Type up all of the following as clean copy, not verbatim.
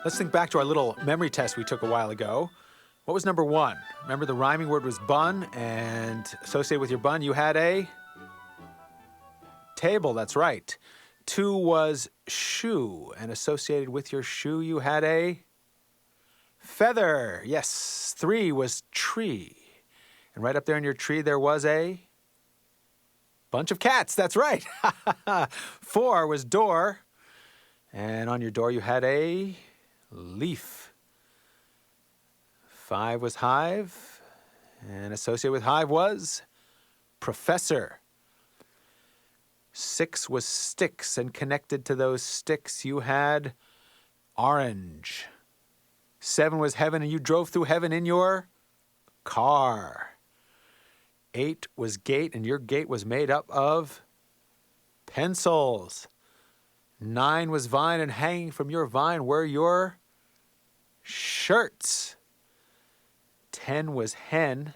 Let's think back to our little memory test we took a while ago. What was number one? Remember the rhyming word was bun, and associated with your bun, you had a table. That's right. Two was shoe, and associated with your shoe, you had a feather. Yes. Three was tree, and right up there in your tree, there was a bunch of cats. That's right. Four was door, and on your door, you had a leaf. Five was hive, and associated with hive was professor. Six was sticks, and connected to those sticks you had orange. Seven was heaven, and you drove through heaven in your car. Eight was gate, and your gate was made up of pencils. Nine was vine, and hanging from your vine were your shirts. 10 was hen,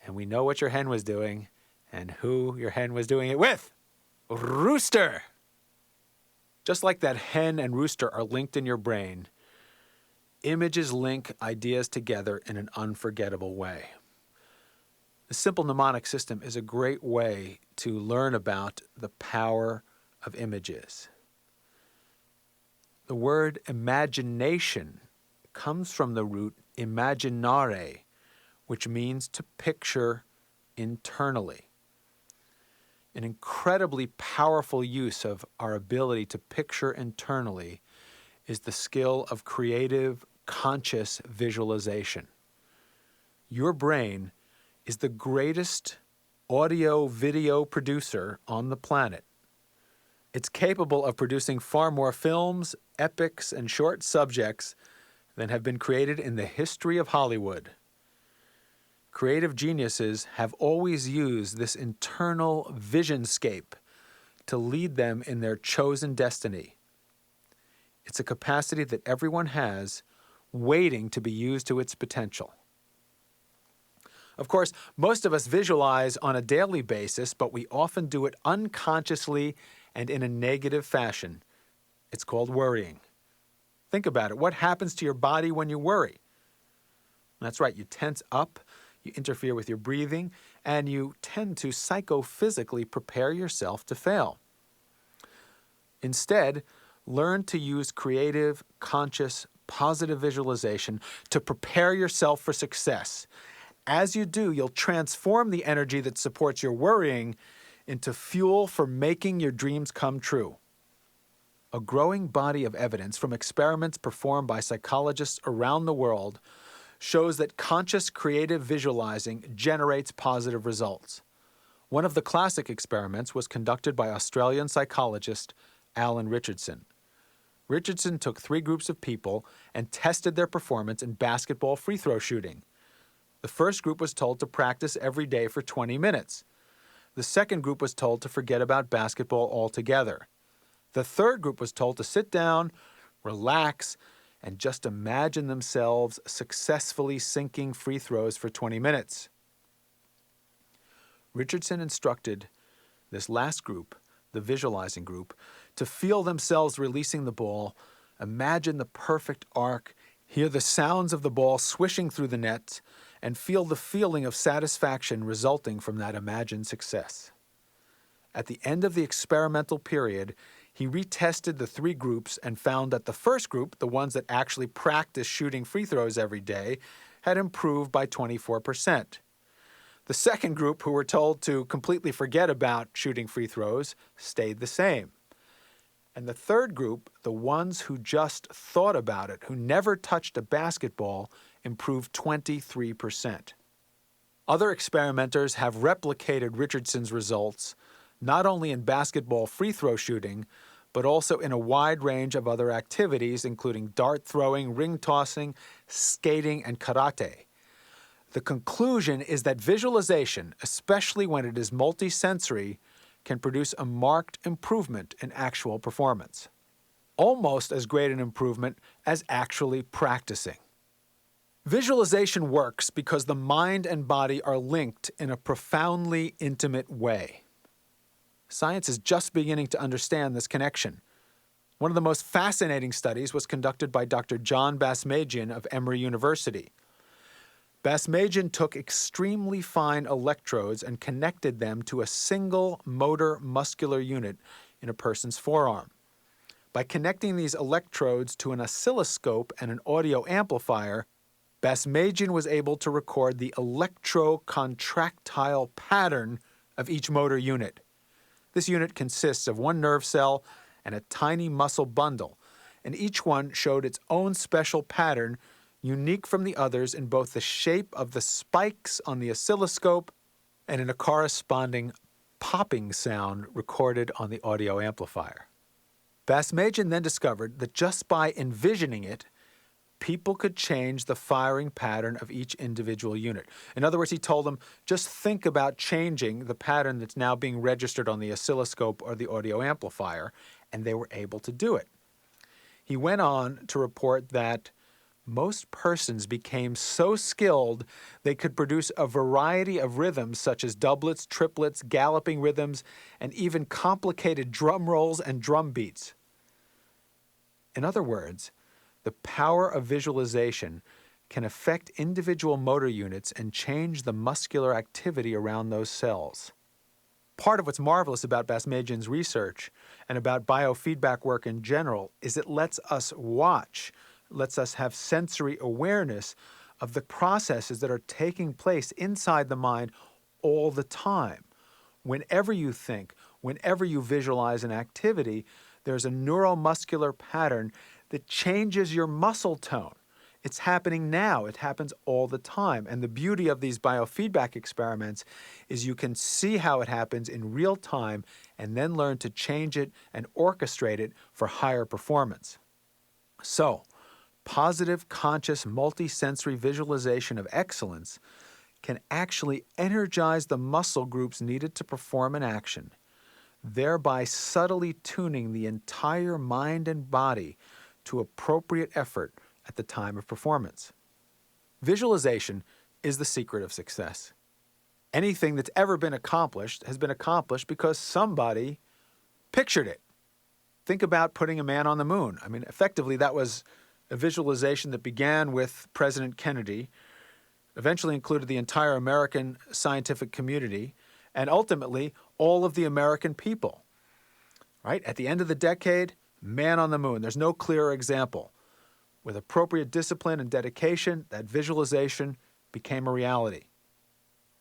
and we know what your hen was doing and who your hen was doing it with. Rooster. Just like that hen and rooster are linked in your brain, images link ideas together in an unforgettable way. The simple mnemonic system is a great way to learn about the power of images. The word imagination comes from the root imaginare, which means to picture internally. An incredibly powerful use of our ability to picture internally is the skill of creative, conscious visualization. Your brain is the greatest audio-video producer on the planet. It's capable of producing far more films, epics, and short subjects than have been created in the history of Hollywood. Creative geniuses have always used this internal visionscape to lead them in their chosen destiny. It's a capacity that everyone has, waiting to be used to its potential. Of course, most of us visualize on a daily basis, but we often do it unconsciously and in a negative fashion. It's called worrying. Think about it. What happens to your body when you worry? That's right, you tense up, you interfere with your breathing, and you tend to psychophysically prepare yourself to fail. Instead, learn to use creative, conscious, positive visualization to prepare yourself for success. As you do, you'll transform the energy that supports your worrying into fuel for making your dreams come true. A growing body of evidence from experiments performed by psychologists around the world shows that conscious creative visualizing generates positive results. One of the classic experiments was conducted by Australian psychologist Alan Richardson. Richardson took 3 groups of people and tested their performance in basketball free throw shooting. The first group was told to practice every day for 20 minutes. The second group was told to forget about basketball altogether. The third group was told to sit down, relax, and just imagine themselves successfully sinking free throws for 20 minutes. Richardson instructed this last group, the visualizing group, to feel themselves releasing the ball, imagine the perfect arc, hear the sounds of the ball swishing through the net, and feel the feeling of satisfaction resulting from that imagined success. At the end of the experimental period, he retested the 3 groups and found that the first group, the ones that actually practiced shooting free throws every day, had improved by 24%. The second group, who were told to completely forget about shooting free throws, stayed the same. And the third group, the ones who just thought about it, who never touched a basketball, improved 23%. Other experimenters have replicated Richardson's results, not only in basketball free throw shooting, but also in a wide range of other activities, including dart throwing, ring tossing, skating, and karate. The conclusion is that visualization, especially when it is multisensory, can produce a marked improvement in actual performance. Almost as great an improvement as actually practicing. Visualization works because the mind and body are linked in a profoundly intimate way. Science is just beginning to understand this connection. One of the most fascinating studies was conducted by Dr. John Basmajian of Emory University. Basmajian took extremely fine electrodes and connected them to a single motor muscular unit in a person's forearm. By connecting these electrodes to an oscilloscope and an audio amplifier, Basmajian was able to record the electrocontractile pattern of each motor unit. This unit consists of one nerve cell and a tiny muscle bundle, and each one showed its own special pattern, unique from the others in both the shape of the spikes on the oscilloscope and in a corresponding popping sound recorded on the audio amplifier. Basmajian then discovered that just by envisioning it, people could change the firing pattern of each individual unit. In other words, he told them, just think about changing the pattern that's now being registered on the oscilloscope or the audio amplifier, and they were able to do it. He went on to report that most persons became so skilled they could produce a variety of rhythms such as doublets, triplets, galloping rhythms, and even complicated drum rolls and drum beats. In other words, the power of visualization can affect individual motor units and change the muscular activity around those cells. Part of what's marvelous about Basmajian's research and about biofeedback work in general is it lets us watch, lets us have sensory awareness of the processes that are taking place inside the mind all the time. Whenever you think, whenever you visualize an activity, there's a neuromuscular pattern that changes your muscle tone. It's happening now. It happens all the time. And the beauty of these biofeedback experiments is you can see how it happens in real time and then learn to change it and orchestrate it for higher performance. So, positive, conscious, multisensory visualization of excellence can actually energize the muscle groups needed to perform an action, thereby subtly tuning the entire mind and body to appropriate effort at the time of performance. Visualization is the secret of success. Anything that's ever been accomplished has been accomplished because somebody pictured it. Think about putting a man on the moon. I mean, effectively, that was a visualization that began with President Kennedy, eventually included the entire American scientific community, and ultimately all of the American people. Right? At the end of the decade, man on the moon. There's no clearer example. With appropriate discipline and dedication, that visualization became a reality.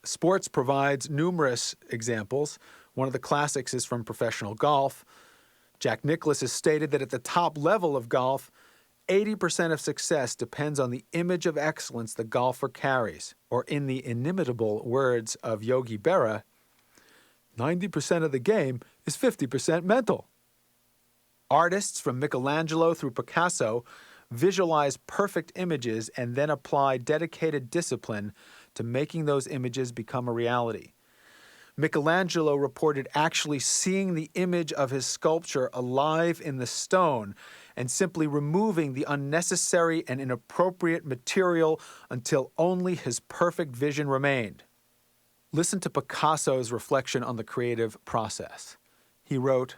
Sports provides numerous examples. One of the classics is from professional golf. Jack Nicklaus has stated that at the top level of golf, 80% of success depends on the image of excellence the golfer carries. Or in the inimitable words of Yogi Berra, 90% of the game is 50% mental. Artists from Michelangelo through Picasso visualize perfect images and then apply dedicated discipline to making those images become a reality. Michelangelo reported actually seeing the image of his sculpture alive in the stone and simply removing the unnecessary and inappropriate material until only his perfect vision remained. Listen to Picasso's reflection on the creative process. He wrote,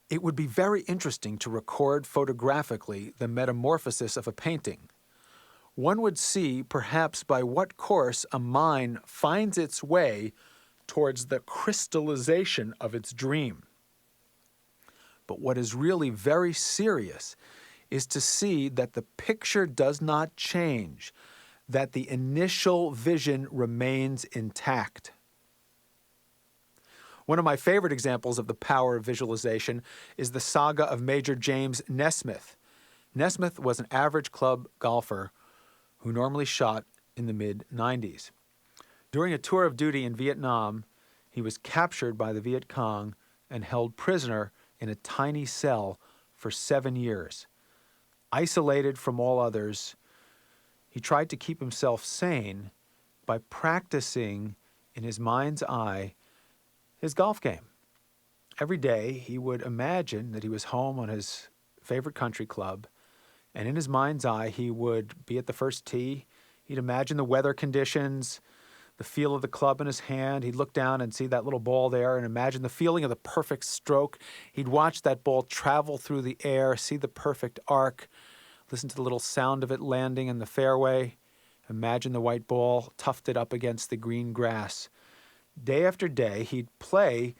"It would be very interesting to record photographically the metamorphosis of a painting. One would see perhaps by what course a mind finds its way towards the crystallization of its dream. But what is really very serious is to see that the picture does not change, that the initial vision remains intact." One of my favorite examples of the power of visualization is the saga of Major James Nesmith. Nesmith was an average club golfer who normally shot in the mid-90s. During a tour of duty in Vietnam, he was captured by the Viet Cong and held prisoner in a tiny cell for 7 years. Isolated from all others, he tried to keep himself sane by practicing in his mind's eye his golf game. Every day, he would imagine that he was home on his favorite country club, and in his mind's eye, he would be at the first tee. He'd imagine the weather conditions, the feel of the club in his hand. He'd look down and see that little ball there and imagine the feeling of the perfect stroke. He'd watch that ball travel through the air, see the perfect arc, listen to the little sound of it landing in the fairway. Imagine the white ball tufted up against the green grass. Day after day, he'd play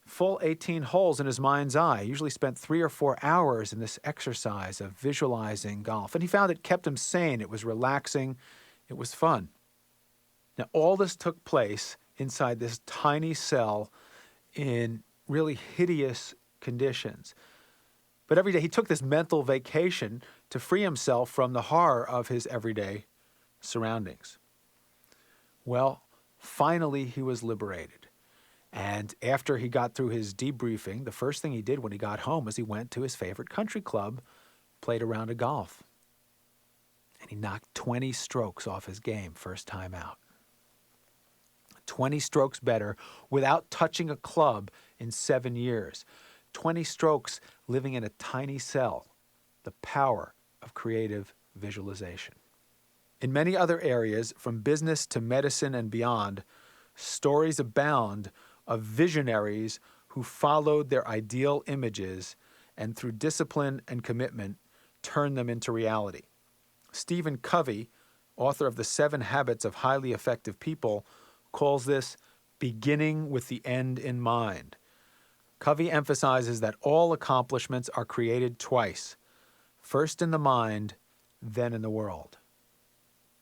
full 18 holes in his mind's eye. He usually spent 3 or 4 hours in this exercise of visualizing golf. And he found it kept him sane. It was relaxing. It was fun. Now, all this took place inside this tiny cell in really hideous conditions. But every day he took this mental vacation to free himself from the horror of his everyday surroundings. Well, finally he was liberated. And after he got through his debriefing, the first thing he did when he got home was he went to his favorite country club, played a round of golf. And he knocked 20 strokes off his game first time out. 20 strokes better without touching a club in 7 years. 20 strokes living in a tiny cell. The power of creative visualization. In many other areas, from business to medicine and beyond, stories abound of visionaries who followed their ideal images and through discipline and commitment turned them into reality. Stephen Covey, author of The 7 Habits of Highly Effective People, calls this beginning with the end in mind. Covey emphasizes that all accomplishments are created twice, first in the mind, then in the world.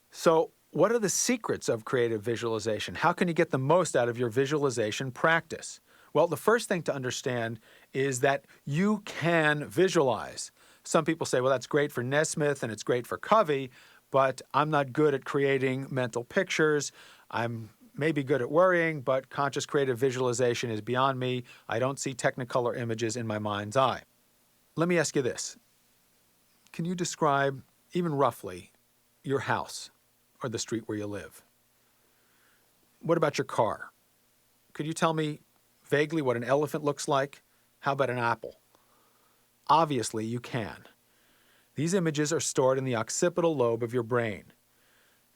So, what are the secrets of creative visualization? How can you get the most out of your visualization practice? Well, the first thing to understand is that you can visualize. Some people say, well, that's great for Nesmith and it's great for Covey, but I'm not good at creating mental pictures. I'm maybe good at worrying, but conscious creative visualization is beyond me. I don't see technicolor images in my mind's eye. Let me ask you this. Can you describe, even roughly, your house or the street where you live? What about your car? Could you tell me vaguely what an elephant looks like? How about an apple? Obviously, you can. These images are stored in the occipital lobe of your brain.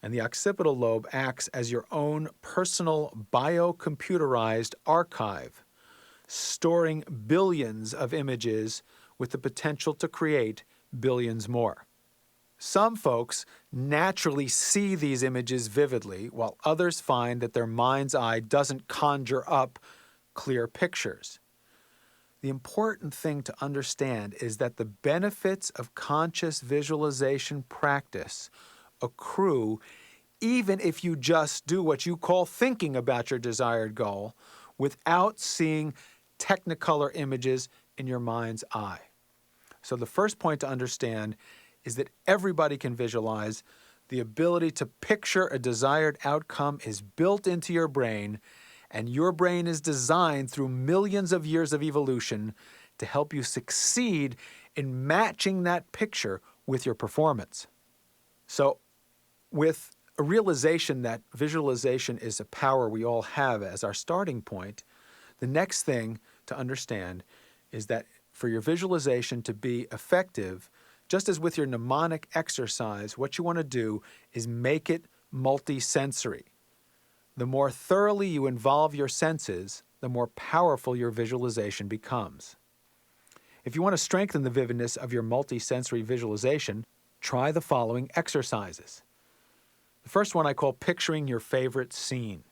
And the occipital lobe acts as your own personal biocomputerized archive, storing billions of images with the potential to create billions more. Some folks naturally see these images vividly, while others find that their mind's eye doesn't conjure up clear pictures. The important thing to understand is that the benefits of conscious visualization practice accrue even if you just do what you call thinking about your desired goal without seeing technicolor images in your mind's eye. So the first point to understand is that everybody can visualize. The ability to picture a desired outcome is built into your brain, and your brain is designed through millions of years of evolution to help you succeed in matching that picture with your performance. So with a realization that visualization is a power we all have as our starting point, the next thing to understand is that for your visualization to be effective, just as with your mnemonic exercise, what you want to do is make it multisensory. The more thoroughly you involve your senses, the more powerful your visualization becomes. If you want to strengthen the vividness of your multisensory visualization, try the following exercises. The first one I call picturing your favorite scene.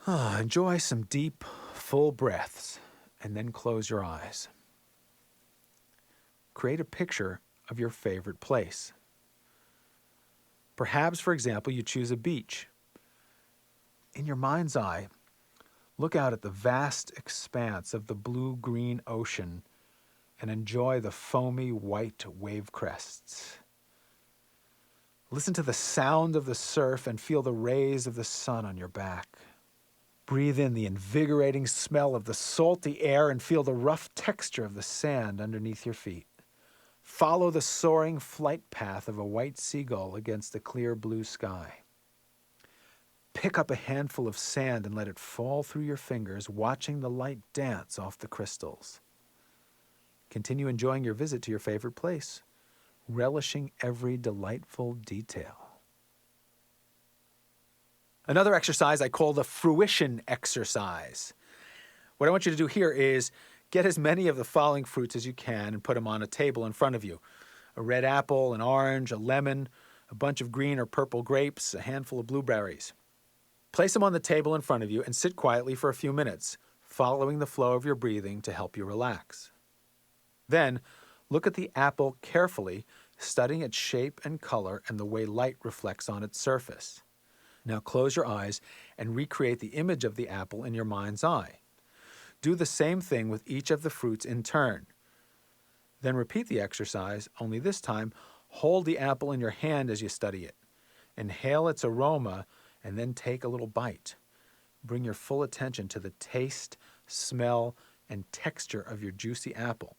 Enjoy some deep, full breaths, and then close your eyes. Create a picture of your favorite place. Perhaps, for example, you choose a beach. In your mind's eye, look out at the vast expanse of the blue-green ocean and enjoy the foamy white wave crests. Listen to the sound of the surf and feel the rays of the sun on your back. Breathe in the invigorating smell of the salty air and feel the rough texture of the sand underneath your feet. Follow the soaring flight path of a white seagull against the clear blue sky. Pick up a handful of sand and let it fall through your fingers, watching the light dance off the crystals. Continue enjoying your visit to your favorite place, relishing every delightful detail. Another exercise I call the fruition exercise. What I want you to do here is get as many of the following fruits as you can and put them on a table in front of you. A red apple, an orange, a lemon, a bunch of green or purple grapes, a handful of blueberries. Place them on the table in front of you and sit quietly for a few minutes, following the flow of your breathing to help you relax. Then, look at the apple carefully, studying its shape and color and the way light reflects on its surface. Now close your eyes and recreate the image of the apple in your mind's eye. Do the same thing with each of the fruits in turn. Then repeat the exercise, only this time, hold the apple in your hand as you study it. Inhale its aroma and then take a little bite. Bring your full attention to the taste, smell, and texture of your juicy apple.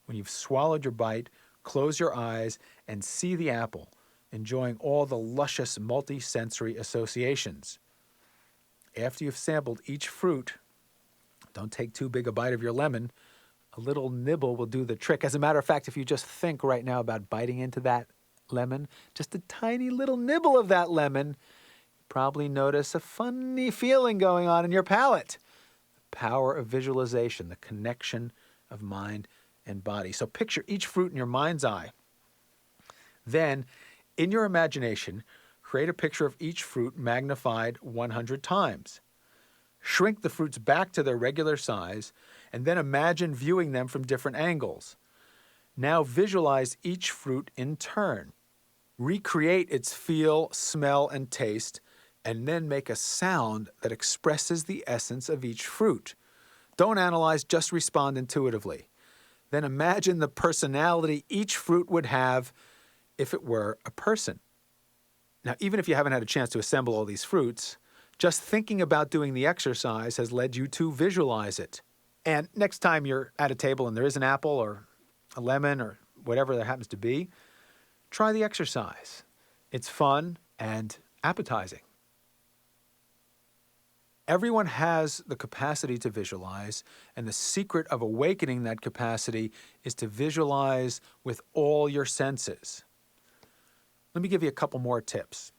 When you've swallowed your bite, close your eyes and see the apple, enjoying all the luscious multi-sensory associations. After you've sampled each fruit, don't take too big a bite of your lemon. A little nibble will do the trick. As a matter of fact, if you just think right now about biting into that lemon, just a tiny little nibble of that lemon, you probably notice a funny feeling going on in your palate. The power of visualization, the connection of mind and body. So picture each fruit in your mind's eye. Then, in your imagination, create a picture of each fruit magnified 100 times. Shrink the fruits back to their regular size, and then imagine viewing them from different angles. Now visualize each fruit in turn. Recreate its feel, smell, and taste, and then make a sound that expresses the essence of each fruit. Don't analyze, just respond intuitively. Then imagine the personality each fruit would have if it were a person. Now, even if you haven't had a chance to assemble all these fruits, just thinking about doing the exercise has led you to visualize it. And next time you're at a table and there is an apple or a lemon or whatever there happens to be, try the exercise. It's fun and appetizing. Everyone has the capacity to visualize, and the secret of awakening that capacity is to visualize with all your senses. Let me give you a couple more tips.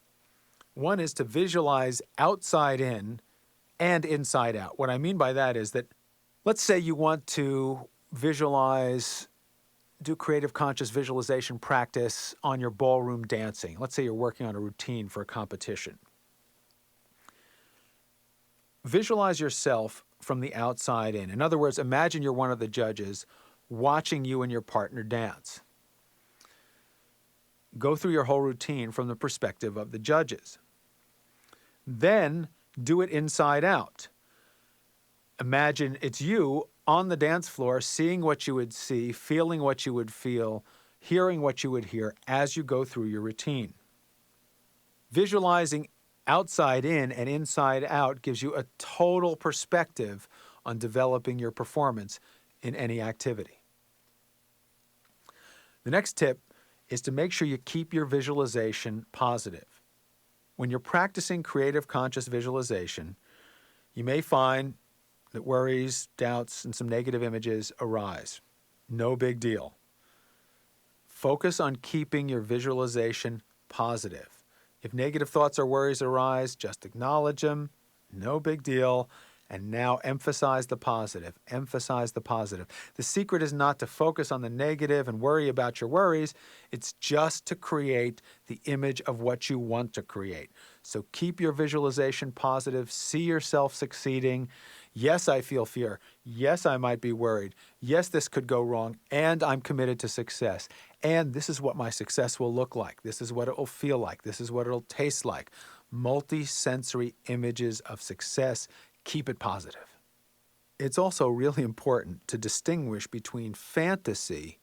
One is to visualize outside in and inside out. What I mean by that is that, let's say you want to visualize, do creative conscious visualization practice on your ballroom dancing. Let's say you're working on a routine for a competition. Visualize yourself from the outside in. In other words, imagine you're one of the judges watching you and your partner dance. Go through your whole routine from the perspective of the judges. Then do it inside out. Imagine it's you on the dance floor, seeing what you would see, feeling what you would feel, hearing what you would hear as you go through your routine. Visualizing outside in and inside out gives you a total perspective on developing your performance in any activity. The next tip is to make sure you keep your visualization positive. When you're practicing creative conscious visualization, you may find that worries, doubts, and some negative images arise. No big deal. Focus on keeping your visualization positive. If negative thoughts or worries arise, just acknowledge them. No big deal. And now emphasize the positive. Emphasize the positive. The secret is not to focus on the negative and worry about your worries. It's just to create the image of what you want to create. So keep your visualization positive. See yourself succeeding. Yes, I feel fear. Yes, I might be worried. Yes, this could go wrong. And I'm committed to success. And this is what my success will look like. This is what it will feel like. This is what it'll taste like. Multi-sensory images of success. Keep it positive. It's also really important to distinguish between fantasy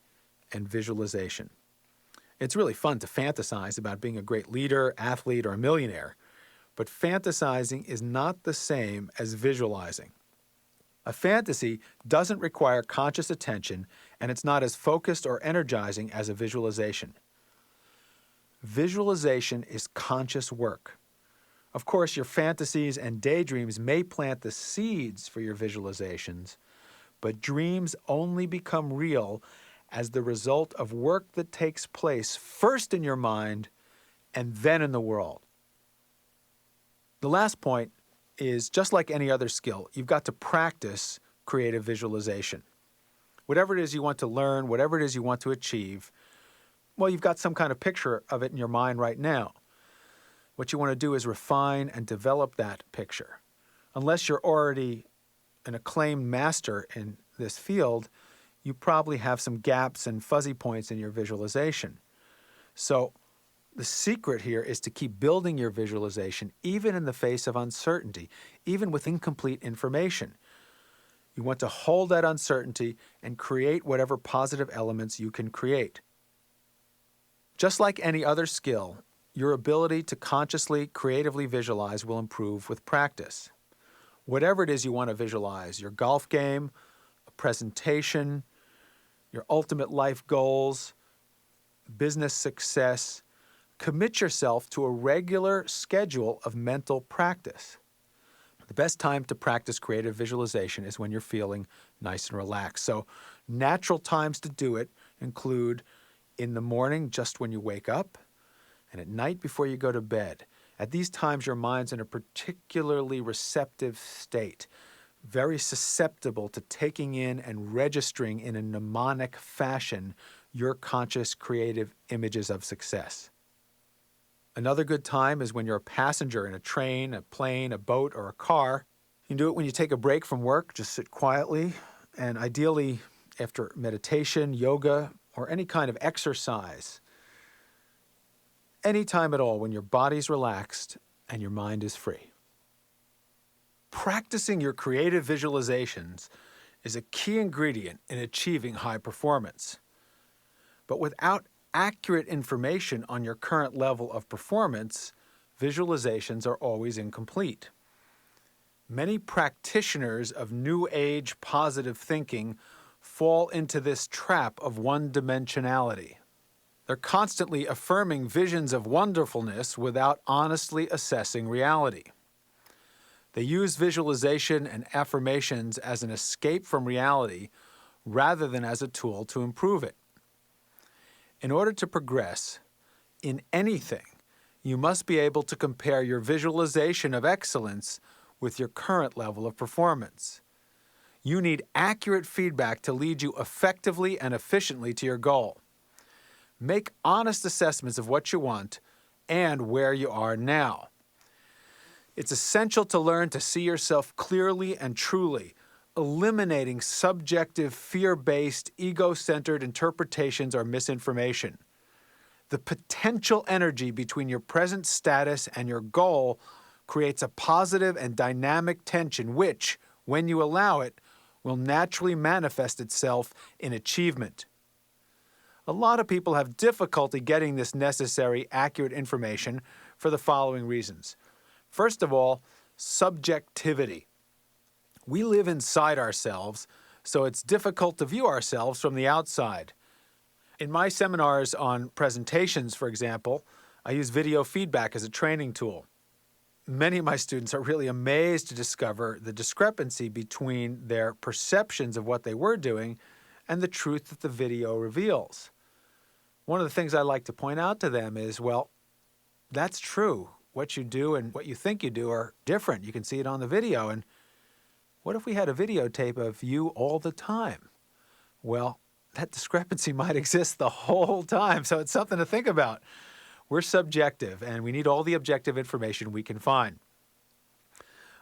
and visualization. It's really fun to fantasize about being a great leader, athlete, or a millionaire, but fantasizing is not the same as visualizing. A fantasy doesn't require conscious attention, and it's not as focused or energizing as a visualization. Visualization is conscious work. Of course, your fantasies and daydreams may plant the seeds for your visualizations, but dreams only become real as the result of work that takes place first in your mind and then in the world. The last point is, just like any other skill, you've got to practice creative visualization. Whatever it is you want to learn, whatever it is you want to achieve, well, you've got some kind of picture of it in your mind right now. What you want to do is refine and develop that picture. Unless you're already an acclaimed master in this field, you probably have some gaps and fuzzy points in your visualization. So the secret here is to keep building your visualization even in the face of uncertainty, even with incomplete information. You want to hold that uncertainty and create whatever positive elements you can create. Just like any other skill, your ability to consciously, creatively visualize will improve with practice. Whatever it is you want to visualize, your golf game, a presentation, your ultimate life goals, business success, commit yourself to a regular schedule of mental practice. The best time to practice creative visualization is when you're feeling nice and relaxed. So natural times to do it include in the morning, just when you wake up, and at night before you go to bed. At these times, your mind's in a particularly receptive state, very susceptible to taking in and registering in a mnemonic fashion your conscious creative images of success. Another good time is when you're a passenger in a train, a plane, a boat, or a car. You can do it when you take a break from work, just sit quietly, and ideally after meditation, yoga, or any kind of exercise. Any time at all when your body's relaxed and your mind is free. Practicing your creative visualizations is a key ingredient in achieving high performance. But without accurate information on your current level of performance, visualizations are always incomplete. Many practitioners of New Age positive thinking fall into this trap of one-dimensionality. They're constantly affirming visions of wonderfulness without honestly assessing reality. They use visualization and affirmations as an escape from reality rather than as a tool to improve it. In order to progress in anything, you must be able to compare your visualization of excellence with your current level of performance. You need accurate feedback to lead you effectively and efficiently to your goal. Make honest assessments of what you want and where you are now. It's essential to learn to see yourself clearly and truly, eliminating subjective, fear-based, ego-centered interpretations or misinformation. The potential energy between your present status and your goal creates a positive and dynamic tension which, when you allow it, will naturally manifest itself in achievement. A lot of people have difficulty getting this necessary, accurate information for the following reasons. First of all, subjectivity. We live inside ourselves, so it's difficult to view ourselves from the outside. In my seminars on presentations, for example, I use video feedback as a training tool. Many of my students are really amazed to discover the discrepancy between their perceptions of what they were doing and the truth that the video reveals. One of the things I like to point out to them is, well, that's true. What you do and what you think you do are different. You can see it on the video. And what if we had a videotape of you all the time? Well, that discrepancy might exist the whole time, so it's something to think about. We're subjective, and we need all the objective information we can find.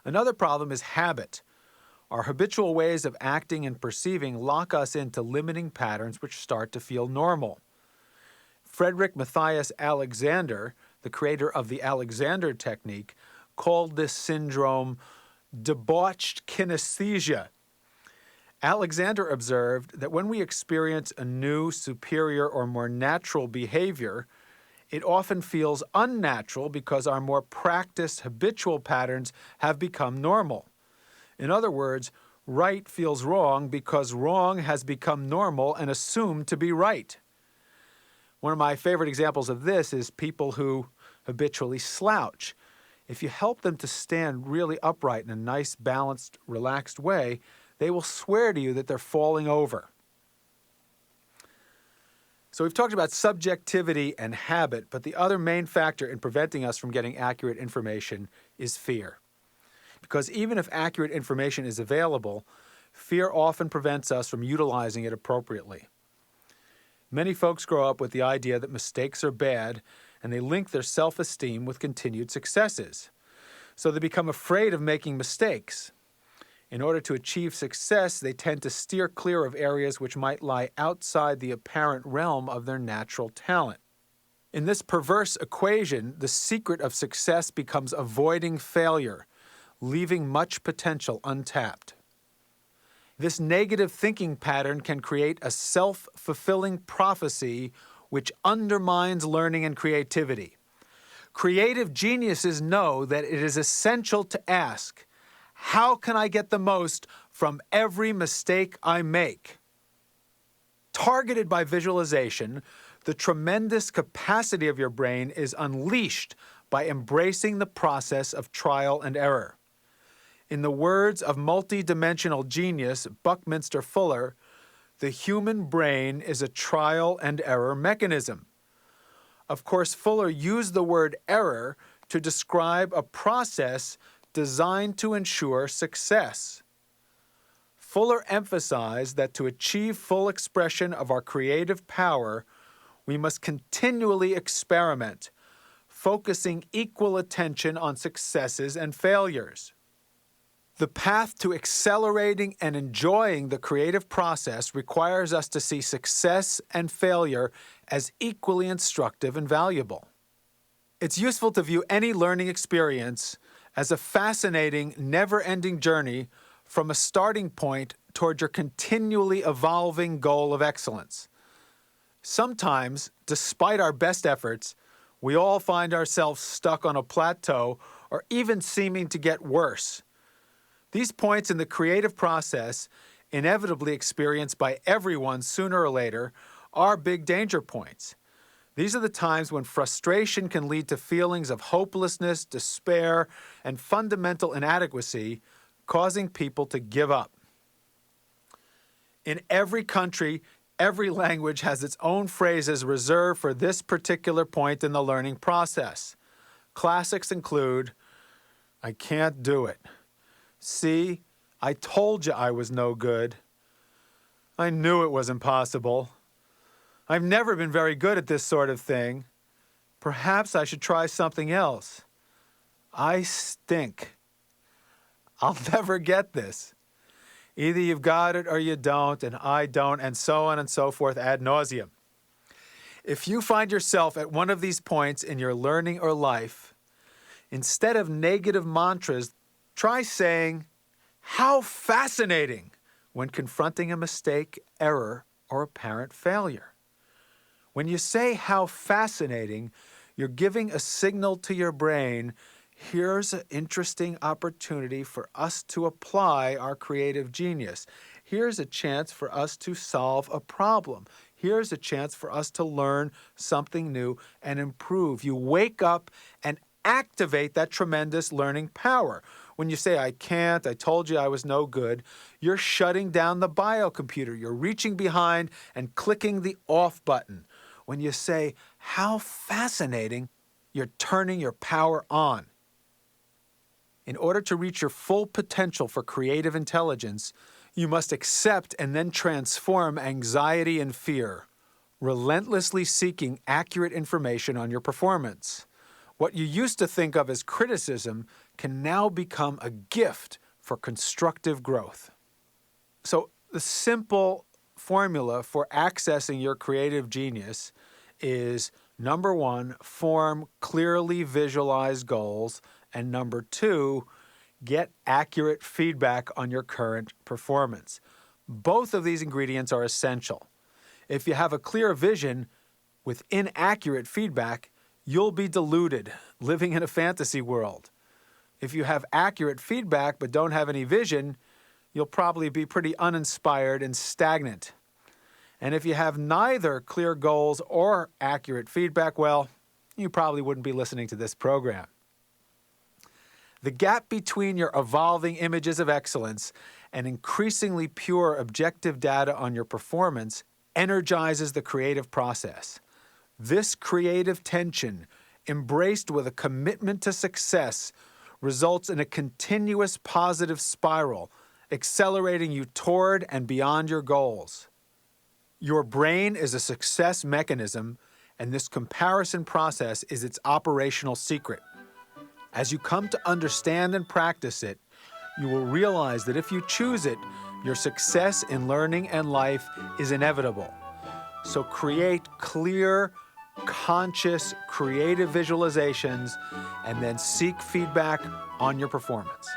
Another problem is habit. Our habitual ways of acting and perceiving lock us into limiting patterns which start to feel normal. Frederick Matthias Alexander, the creator of the Alexander technique, called this syndrome debauched kinesthesia. Alexander observed that when we experience a new, superior, or more natural behavior, it often feels unnatural because our more practiced habitual patterns have become normal. In other words, right feels wrong because wrong has become normal and assumed to be right. One of my favorite examples of this is people who habitually slouch. If you help them to stand really upright in a nice, balanced, relaxed way, they will swear to you that they're falling over. So we've talked about subjectivity and habit, but the other main factor in preventing us from getting accurate information is fear. Because even if accurate information is available, fear often prevents us from utilizing it appropriately. Many folks grow up with the idea that mistakes are bad, and they link their self-esteem with continued successes. So they become afraid of making mistakes. In order to achieve success, they tend to steer clear of areas which might lie outside the apparent realm of their natural talent. In this perverse equation, the secret of success becomes avoiding failure, leaving much potential untapped. This negative thinking pattern can create a self-fulfilling prophecy which undermines learning and creativity. Creative geniuses know that it is essential to ask, how can I get the most from every mistake I make? Targeted by visualization, the tremendous capacity of your brain is unleashed by embracing the process of trial and error. In the words of multidimensional genius Buckminster Fuller, the human brain is a trial and error mechanism. Of course, Fuller used the word error to describe a process designed to ensure success. Fuller emphasized that to achieve full expression of our creative power, we must continually experiment, focusing equal attention on successes and failures. The path to accelerating and enjoying the creative process requires us to see success and failure as equally instructive and valuable. It's useful to view any learning experience as a fascinating, never-ending journey from a starting point toward your continually evolving goal of excellence. Sometimes, despite our best efforts, we all find ourselves stuck on a plateau or even seeming to get worse. These points in the creative process, inevitably experienced by everyone sooner or later, are big danger points. These are the times when frustration can lead to feelings of hopelessness, despair, and fundamental inadequacy, causing people to give up. In every country, every language has its own phrases reserved for this particular point in the learning process. Classics include, "I can't do it." "See, I told you I was no good." "I knew it was impossible." "I've never been very good at this sort of thing. Perhaps I should try something else." "I stink." "I'll never get this." "Either you've got it or you don't, and I don't," and so on and so forth ad nauseum. If you find yourself at one of these points in your learning or life, instead of negative mantras, try saying, "How fascinating," when confronting a mistake, error, or apparent failure. When you say "how fascinating," you're giving a signal to your brain, here's an interesting opportunity for us to apply our creative genius. Here's a chance for us to solve a problem. Here's a chance for us to learn something new and improve. You wake up and activate that tremendous learning power. When you say, "I can't," "I told you I was no good," you're shutting down the biocomputer. You're reaching behind and clicking the off button. When you say, "How fascinating," you're turning your power on. In order to reach your full potential for creative intelligence, you must accept and then transform anxiety and fear, relentlessly seeking accurate information on your performance. What you used to think of as criticism can now become a gift for constructive growth. So the simple formula for accessing your creative genius is, number one, form clearly visualized goals, and number two, get accurate feedback on your current performance. Both of these ingredients are essential. If you have a clear vision with inaccurate feedback, you'll be deluded, living in a fantasy world. If you have accurate feedback but don't have any vision, you'll probably be pretty uninspired and stagnant. And if you have neither clear goals or accurate feedback, well, you probably wouldn't be listening to this program. The gap between your evolving images of excellence and increasingly pure objective data on your performance energizes the creative process. This creative tension, embraced with a commitment to success, results in a continuous positive spiral, accelerating you toward and beyond your goals. Your brain is a success mechanism, and this comparison process is its operational secret. As you come to understand and practice it, you will realize that if you choose it, your success in learning and life is inevitable. So create clear, conscious, creative visualizations, and then seek feedback on your performance.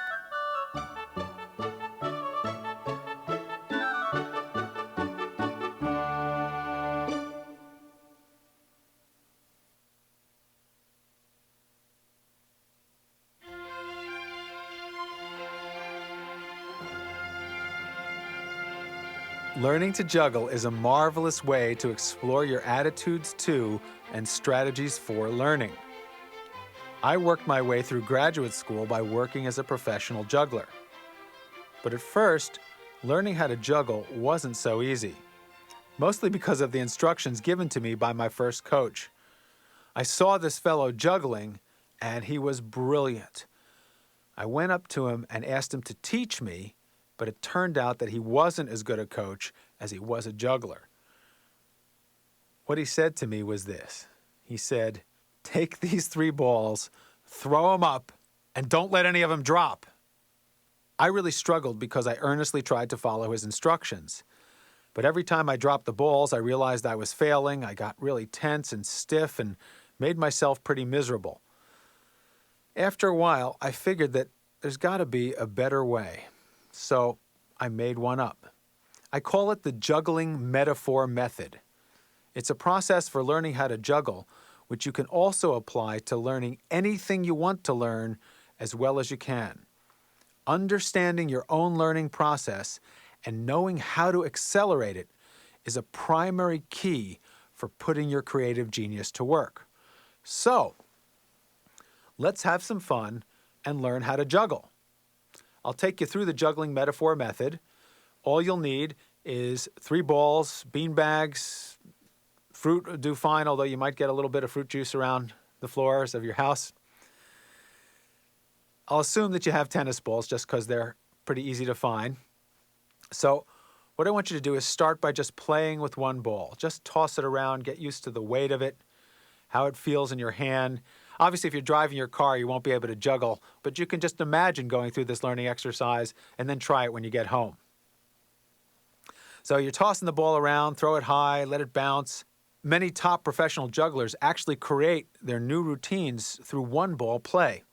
Learning to juggle is a marvelous way to explore your attitudes to and strategies for learning. I worked my way through graduate school by working as a professional juggler. But at first, learning how to juggle wasn't so easy, mostly because of the instructions given to me by my first coach. I saw this fellow juggling, and he was brilliant. I went up to him and asked him to teach me, but it turned out that he wasn't as good a coach as he was a juggler. What he said to me was this. He said, "Take these 3 balls, throw them up, and don't let any of them drop." I really struggled because I earnestly tried to follow his instructions. But every time I dropped the balls, I realized I was failing. I got really tense and stiff and made myself pretty miserable. After a while, I figured that there's got to be a better way. So I made one up. I call it the juggling metaphor method. It's a process for learning how to juggle, which you can also apply to learning anything you want to learn as well as you can. Understanding your own learning process and knowing how to accelerate it is a primary key for putting your creative genius to work. So, let's have some fun and learn how to juggle. I'll take you through the juggling metaphor method. All you'll need is 3 balls, bean bags, fruit will do fine, although you might get a little bit of fruit juice around the floors of your house. I'll assume that you have tennis balls just because they're pretty easy to find. So what I want you to do is start by just playing with 1 ball. Just toss it around, get used to the weight of it, how it feels in your hand. Obviously, if you're driving your car, you won't be able to juggle, but you can just imagine going through this learning exercise and then try it when you get home. So you're tossing the ball around, throw it high, let it bounce. Many top professional jugglers actually create their new routines through 1 ball play.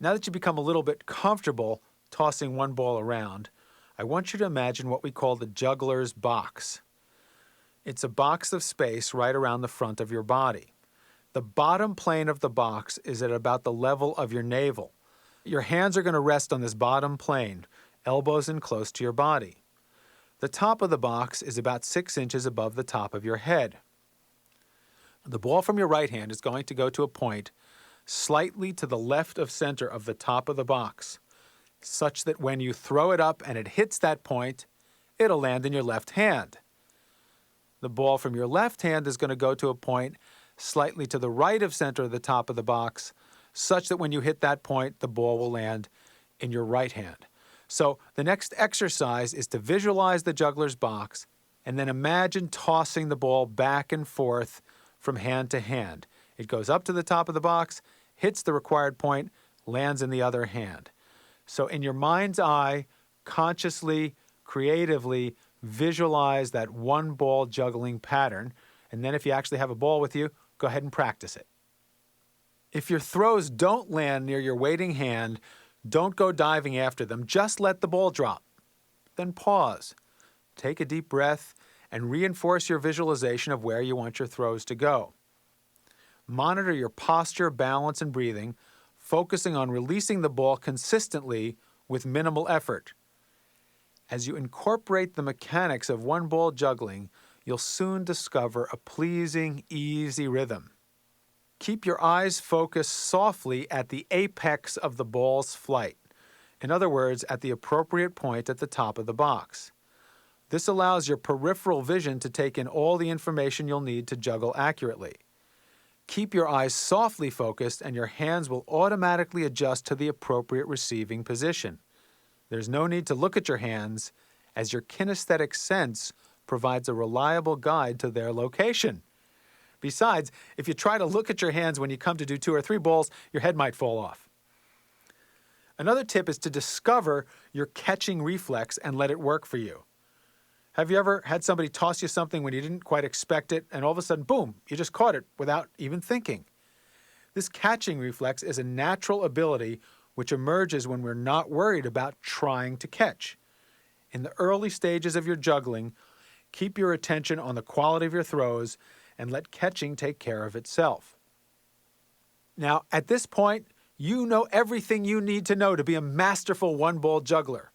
Now that you become a little bit comfortable tossing 1 ball around, I want you to imagine what we call the juggler's box. It's a box of space right around the front of your body. The bottom plane of the box is at about the level of your navel. Your hands are going to rest on this bottom plane, elbows in close to your body. The top of the box is about 6 inches above the top of your head. The ball from your right hand is going to go to a point slightly to the left of center of the top of the box, such that when you throw it up and it hits that point, it'll land in your left hand. The ball from your left hand is going to go to a point slightly to the right of center of the top of the box, such that when you hit that point, the ball will land in your right hand. So the next exercise is to visualize the juggler's box and then imagine tossing the ball back and forth from hand to hand. It goes up to the top of the box, hits the required point, lands in the other hand. So in your mind's eye, consciously, creatively visualize that 1 ball juggling pattern, and then if you actually have a ball with you, go ahead and practice it. If your throws don't land near your waiting hand, don't go diving after them, just let the ball drop. Then pause, take a deep breath, and reinforce your visualization of where you want your throws to go. Monitor your posture, balance, and breathing, focusing on releasing the ball consistently with minimal effort. As you incorporate the mechanics of 1 ball juggling, you'll soon discover a pleasing, easy rhythm. Keep your eyes focused softly at the apex of the ball's flight. In other words, at the appropriate point at the top of the box. This allows your peripheral vision to take in all the information you'll need to juggle accurately. Keep your eyes softly focused and your hands will automatically adjust to the appropriate receiving position. There's no need to look at your hands, as your kinesthetic sense provides a reliable guide to their location. Besides, if you try to look at your hands when you come to do 2 or 3 balls, your head might fall off. Another tip is to discover your catching reflex and let it work for you. Have you ever had somebody toss you something when you didn't quite expect it, and all of a sudden, boom, you just caught it without even thinking? This catching reflex is a natural ability which emerges when we're not worried about trying to catch. In the early stages of your juggling, keep your attention on the quality of your throws and let catching take care of itself. Now, at this point, you know everything you need to know to be a masterful one-ball juggler.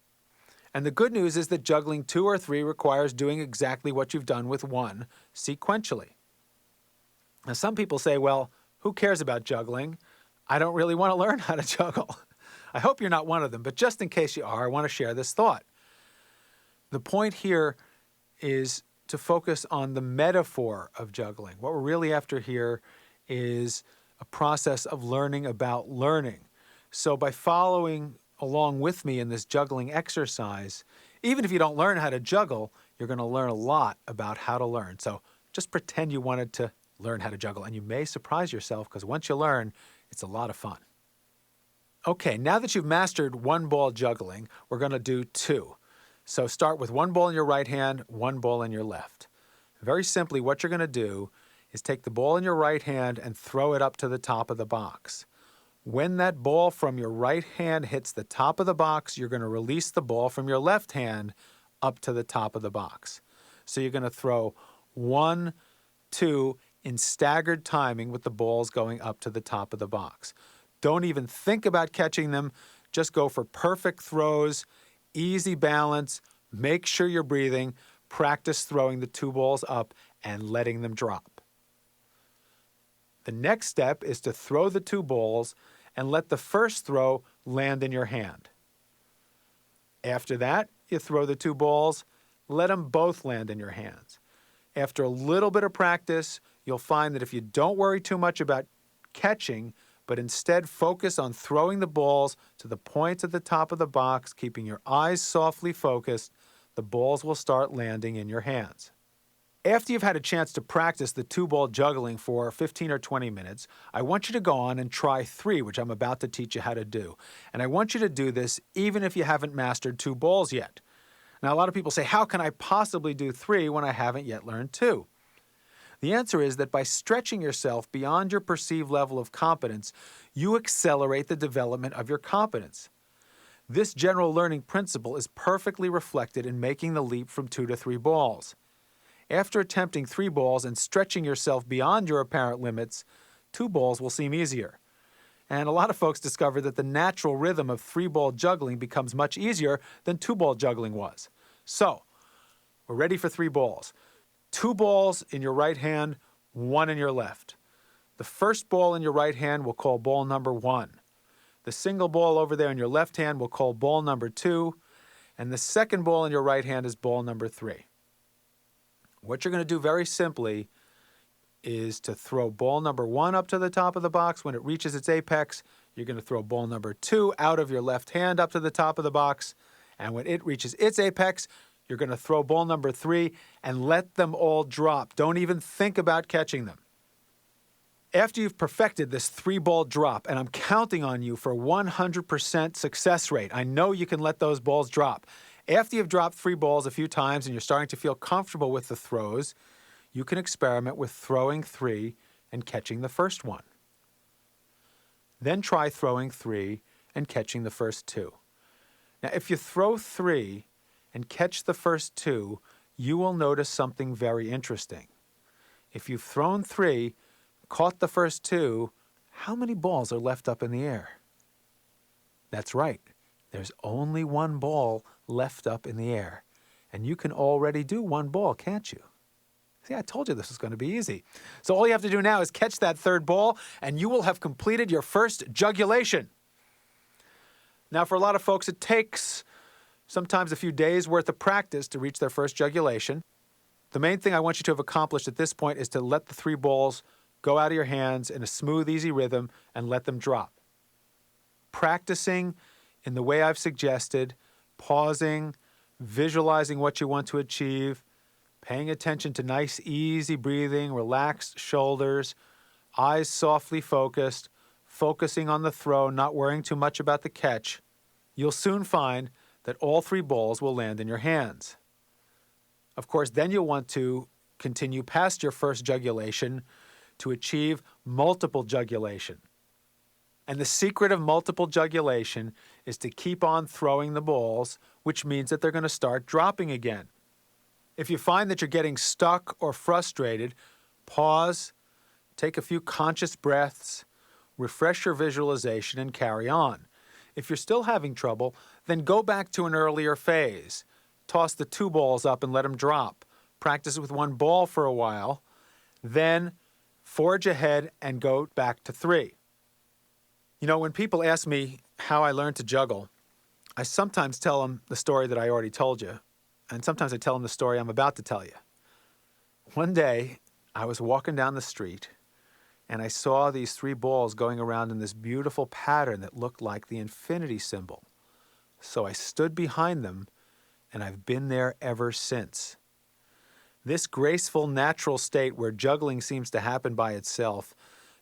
And the good news is that juggling 2 or 3 requires doing exactly what you've done with 1 sequentially. Now, some people say, well, who cares about juggling? I don't really want to learn how to juggle. I hope you're not one of them, but just in case you are, I want to share this thought. The point here is to focus on the metaphor of juggling. What we're really after here is a process of learning about learning. So by following along with me in this juggling exercise, even if you don't learn how to juggle, you're going to learn a lot about how to learn. So just pretend you wanted to learn how to juggle, and you may surprise yourself because once you learn, it's a lot of fun. Okay, now that you've mastered one-ball juggling, we're going to do 2. So start with 1 ball in your right hand, 1 ball in your left. Very simply, what you're going to do is take the ball in your right hand and throw it up to the top of the box. When that ball from your right hand hits the top of the box, you're going to release the ball from your left hand up to the top of the box. So you're going to throw 1, 2 in staggered timing with the balls going up to the top of the box. Don't even think about catching them. Just go for perfect throws, easy balance, make sure you're breathing, practice throwing the 2 balls up and letting them drop. The next step is to throw the 2 balls and let the first throw land in your hand. After that, you throw the 2 balls, let them both land in your hands. After a little bit of practice, you'll find that if you don't worry too much about catching, but instead focus on throwing the balls to the points at the top of the box, keeping your eyes softly focused, the balls will start landing in your hands. After you've had a chance to practice the 2-ball juggling for 15 or 20 minutes, I want you to go on and try 3, which I'm about to teach you how to do. And I want you to do this even if you haven't mastered 2 balls yet. Now, a lot of people say, how can I possibly do 3 when I haven't yet learned 2? The answer is that by stretching yourself beyond your perceived level of competence, you accelerate the development of your competence. This general learning principle is perfectly reflected in making the leap from 2 to 3 balls. After attempting 3 balls and stretching yourself beyond your apparent limits, 2 balls will seem easier. And a lot of folks discover that the natural rhythm of 3-ball juggling becomes much easier than 2-ball juggling was. So, we're ready for 3 balls. 2 balls in your right hand, 1 in your left. The first ball in your right hand we'll call ball number 1. The single ball over there in your left hand we'll call ball number 2. And the second ball in your right hand is ball number 3. What you're going to do very simply is to throw ball number 1 up to the top of the box. When it reaches its apex, you're going to throw ball number 2 out of your left hand up to the top of the box. And when it reaches its apex, you're going to throw ball number 3 and let them all drop. Don't even think about catching them. After you've perfected this 3-ball drop, and I'm counting on you for 100% success rate, I know you can let those balls drop. After you've dropped 3 balls a few times and you're starting to feel comfortable with the throws, you can experiment with throwing 3 and catching the first one. Then try throwing 3 and catching the first 2. Now, if you throw 3 and catch the first 2, you will notice something very interesting. If you've thrown 3, caught the first 2, how many balls are left up in the air? That's right. There's only 1 ball left up in the air. And you can already do 1 ball, can't you? See, I told you this was going to be easy. So all you have to do now is catch that 3rd ball, and you will have completed your first jugulation. Now, for a lot of folks, it takes sometimes a few days worth of practice to reach their first jugulation. The main thing I want you to have accomplished at this point is to let the 3 balls go out of your hands in a smooth, easy rhythm and let them drop. Practicing in the way I've suggested, pausing, visualizing what you want to achieve, paying attention to nice, easy breathing, relaxed shoulders, eyes softly focused, focusing on the throw, not worrying too much about the catch, you'll soon find that all 3 balls will land in your hands. Of course, then you'll want to continue past your first jugulation to achieve multiple jugulation. And the secret of multiple jugulation is to keep on throwing the balls, which means that they're going to start dropping again. If you find that you're getting stuck or frustrated, pause, take a few conscious breaths, refresh your visualization, and carry on. If you're still having trouble, then go back to an earlier phase. Toss the 2 balls up and let them drop. Practice with 1 ball for a while. Then forge ahead and go back to 3. You know, when people ask me how I learned to juggle, I sometimes tell them the story that I already told you, and sometimes I tell them the story I'm about to tell you. One day, I was walking down the street, and I saw these 3 balls going around in this beautiful pattern that looked like the infinity symbol. So I stood behind them, and I've been there ever since. This graceful, natural state where juggling seems to happen by itself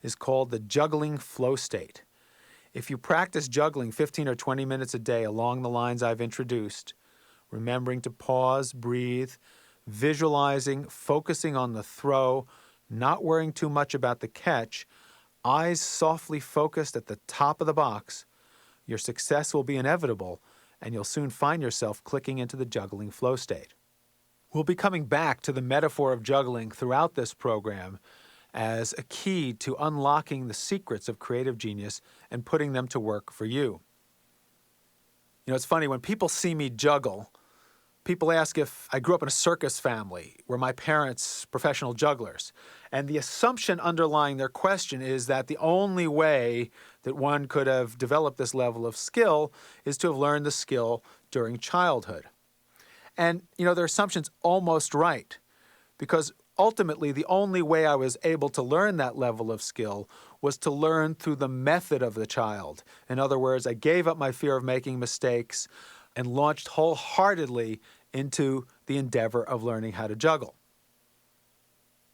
is called the juggling flow state. If you practice juggling 15 or 20 minutes a day along the lines I've introduced, remembering to pause, breathe, visualizing, focusing on the throw, not worrying too much about the catch, eyes softly focused at the top of the box, your success will be inevitable, and you'll soon find yourself clicking into the juggling flow state. We'll be coming back to the metaphor of juggling throughout this program as a key to unlocking the secrets of creative genius and putting them to work for you. You know, it's funny, when people see me juggle, people ask if I grew up in a circus family where my parents professional jugglers. And the assumption underlying their question is that the only way that one could have developed this level of skill is to have learned the skill during childhood. And, you know, their assumption's almost right, because ultimately the only way I was able to learn that level of skill was to learn through the method of the child. In other words, I gave up my fear of making mistakes and launched wholeheartedly into the endeavor of learning how to juggle.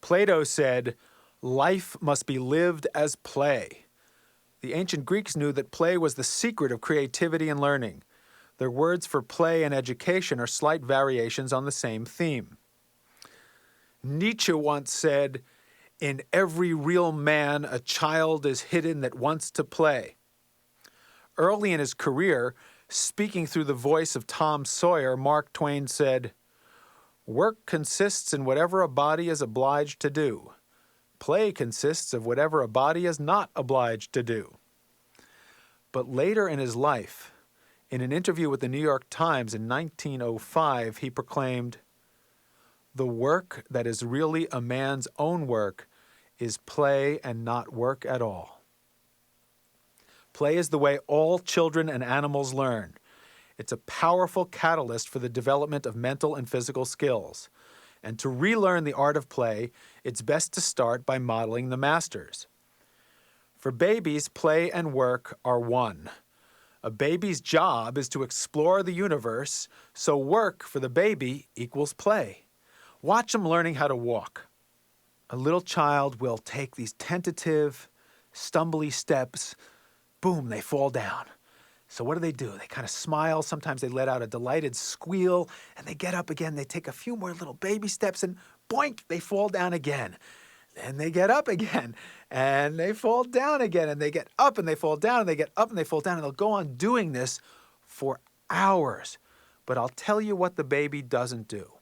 Plato said, "Life must be lived as play." The ancient Greeks knew that play was the secret of creativity and learning. Their words for play and education are slight variations on the same theme. Nietzsche once said, "In every real man, a child is hidden that wants to play." Early in his career, speaking through the voice of Tom Sawyer, Mark Twain said, "Work consists in whatever a body is obliged to do. Play consists of whatever a body is not obliged to do." But later in his life, in an interview with the New York Times in 1905, he proclaimed, "The work that is really a man's own work is play and not work at all." Play is the way all children and animals learn. It's a powerful catalyst for the development of mental and physical skills. And to relearn the art of play, it's best to start by modeling the masters. For babies, play and work are one. A baby's job is to explore the universe, so work for the baby equals play. Watch them learning how to walk. A little child will take these tentative, stumbly steps. Boom, they fall down. So what do? They kind of smile. Sometimes they let out a delighted squeal, and they get up again. They take a few more little baby steps, and boink, they fall down again. Then they get up again, and they fall down again, and they get up, and they fall down, and they get up, and they fall down, and they'll go on doing this for hours. But I'll tell you what the baby doesn't do.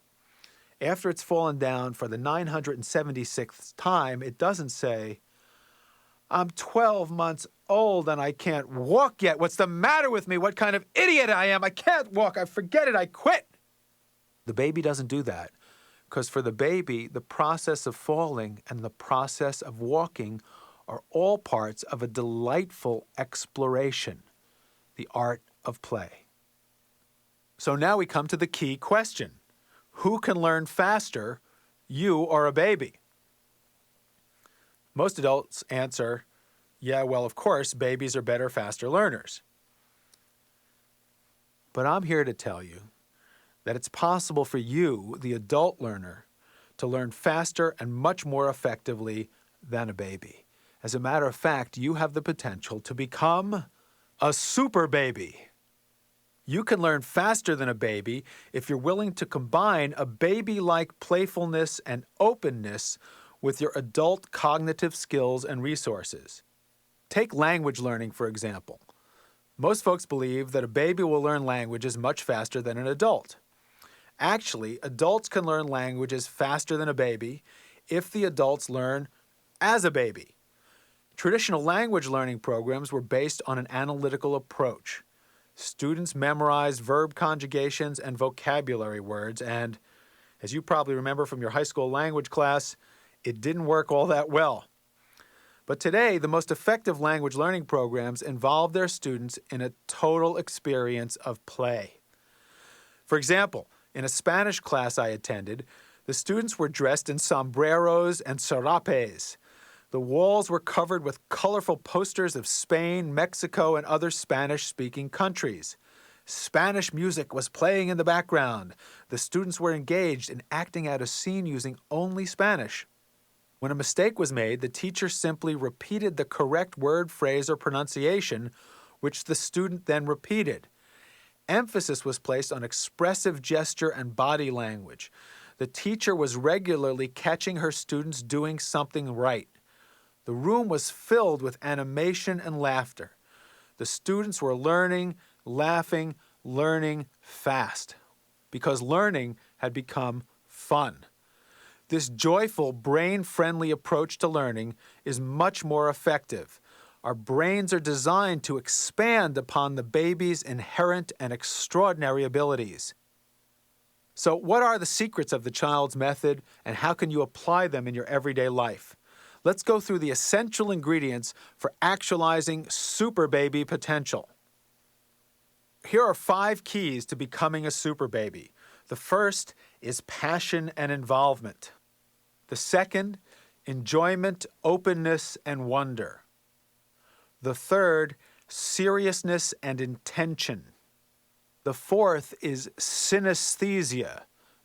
After it's fallen down for the 976th time, it doesn't say, "I'm 12 months old and I can't walk yet. What's the matter with me? What kind of idiot I am? I can't walk. I forget it. I quit." The baby doesn't do that, because for the baby, the process of falling and the process of walking are all parts of a delightful exploration, the art of play. So now we come to the key question. Who can learn faster, you or a baby? Most adults answer, yeah, well, of course, babies are better, faster learners. But I'm here to tell you that it's possible for you, the adult learner, to learn faster and much more effectively than a baby. As a matter of fact, you have the potential to become a super baby. You can learn faster than a baby if you're willing to combine a baby-like playfulness and openness with your adult cognitive skills and resources. Take language learning, for example. Most folks believe that a baby will learn languages much faster than an adult. Actually, adults can learn languages faster than a baby if the adults learn as a baby. Traditional language learning programs were based on an analytical approach. Students memorized verb conjugations and vocabulary words, and as you probably remember from your high school language class, it didn't work all that well. But today, the most effective language learning programs involve their students in a total experience of play. For example, in a Spanish class I attended, the students were dressed in sombreros and sarapes. The walls were covered with colorful posters of Spain, Mexico, and other Spanish-speaking countries. Spanish music was playing in the background. The students were engaged in acting out a scene using only Spanish. When a mistake was made, the teacher simply repeated the correct word, phrase, or pronunciation, which the student then repeated. Emphasis was placed on expressive gesture and body language. The teacher was regularly catching her students doing something right. The room was filled with animation and laughter. The students were learning, laughing, learning fast, because learning had become fun. This joyful, brain-friendly approach to learning is much more effective. Our brains are designed to expand upon the baby's inherent and extraordinary abilities. So, what are the secrets of the child's method, and how can you apply them in your everyday life? Let's go through the essential ingredients for actualizing super baby potential. Here are 5 keys to becoming a super baby. The first is passion and involvement. The second, enjoyment, openness, and wonder. The third, seriousness and intention. The fourth is synesthesia,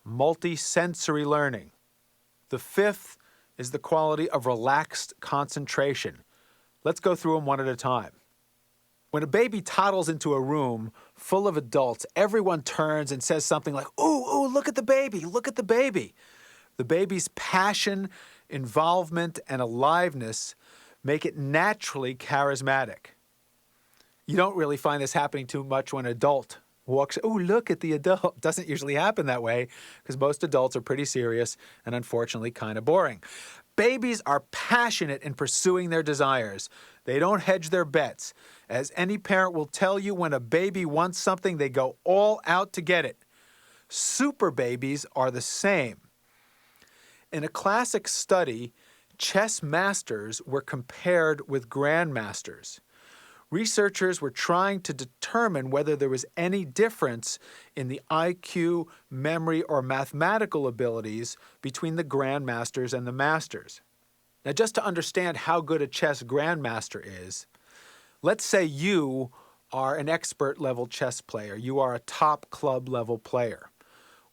multisensory learning. The fifth is the quality of relaxed concentration. Let's go through them one at a time. When a baby toddles into a room full of adults, everyone turns and says something like, "Ooh, look at the baby, look at the baby." The baby's passion, involvement, and aliveness make it naturally charismatic. You don't really find this happening too much when an adult walks, "Oh, look at the adult." It doesn't usually happen that way because most adults are pretty serious and unfortunately kind of boring. Babies are passionate in pursuing their desires. They don't hedge their bets. As any parent will tell you, when a baby wants something, they go all out to get it. Super babies are the same. In a classic study, chess masters were compared with grandmasters. Researchers were trying to determine whether there was any difference in the IQ, memory, or mathematical abilities between the grandmasters and the masters. Now, just to understand how good a chess grandmaster is, let's say you are an expert level chess player. You are a top club level player.